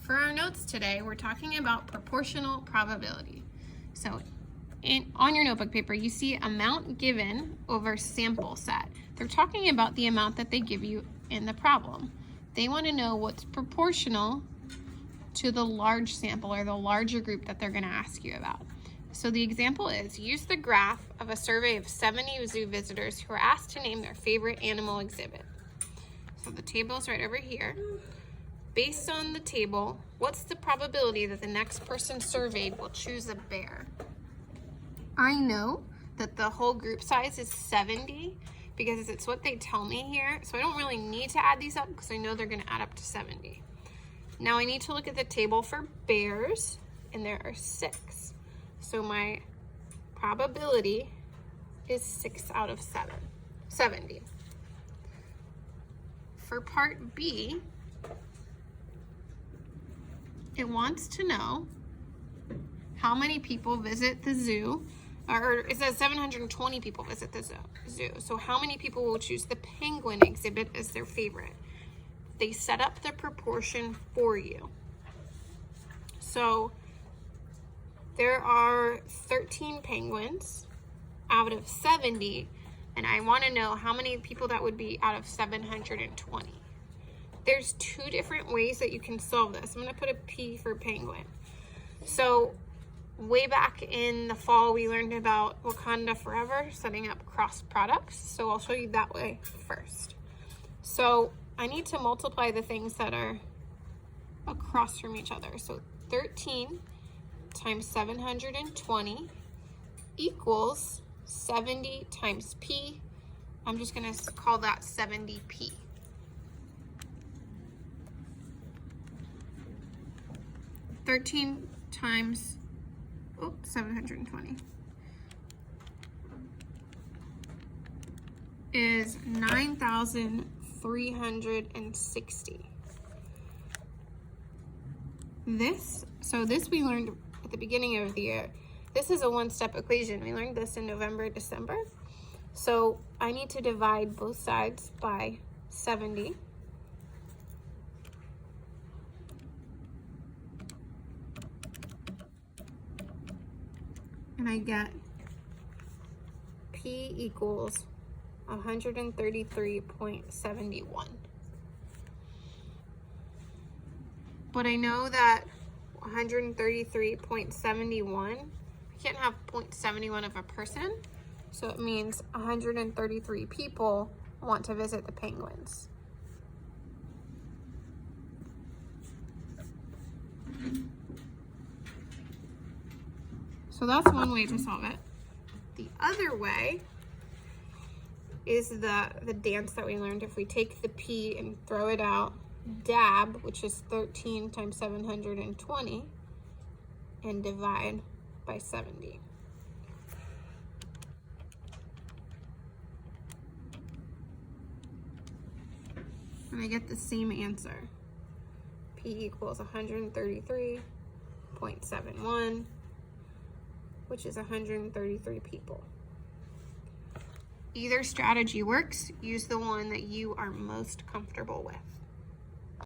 For our notes today, we're talking about proportional probability. So on your notebook paper, you see amount given over sample set. They're talking about the amount that they give you in the problem. They want to know what's proportional to the large sample or the larger group that they're going to ask you about. So the example is, use the graph of a survey of 70 zoo visitors who are asked to name their favorite animal exhibit. So the table is right over here. Based on the table, what's the probability that the next person surveyed will choose a bear? I know that the whole group size is 70 because it's what they tell me here. So I don't really need to add these up because I know they're going to add up to 70. Now I need to look at the table for bears, and there are 6. So my probability is 6 out of 70. For part B, it wants to know how many people visit the zoo, or it says 720 people visit the zoo. So how many people will choose the penguin exhibit as their favorite? They set up the proportion for you. So there are 13 penguins out of 70, and I want to know how many people that would be out of 720. There's 2 different ways that you can solve this. I'm going to put a P for penguin. So way back in the fall, we learned about Wakanda Forever, setting up cross products. So I'll show you that way first. So I need to multiply the things that are across from each other. So 13 times 720 equals 70 times P. I'm just going to call that 70P. Thirteen times 720 is 9,360. This we learned at the beginning of the year. This is a one-step equation. We learned this in November, December. So I need to divide both sides by 70. And I get P equals 133.71. But I know that 133.71, I can't have 0.71 of a person, so it means 133 people want to visit the penguins. So that's one way to solve it. The other way is the dance that we learned. If we take the P and throw it out, dab, which is 13 times 720, and divide by 70. And I get the same answer. P equals 133.71. which is 133 people. Either strategy works. Use the one that you are most comfortable with.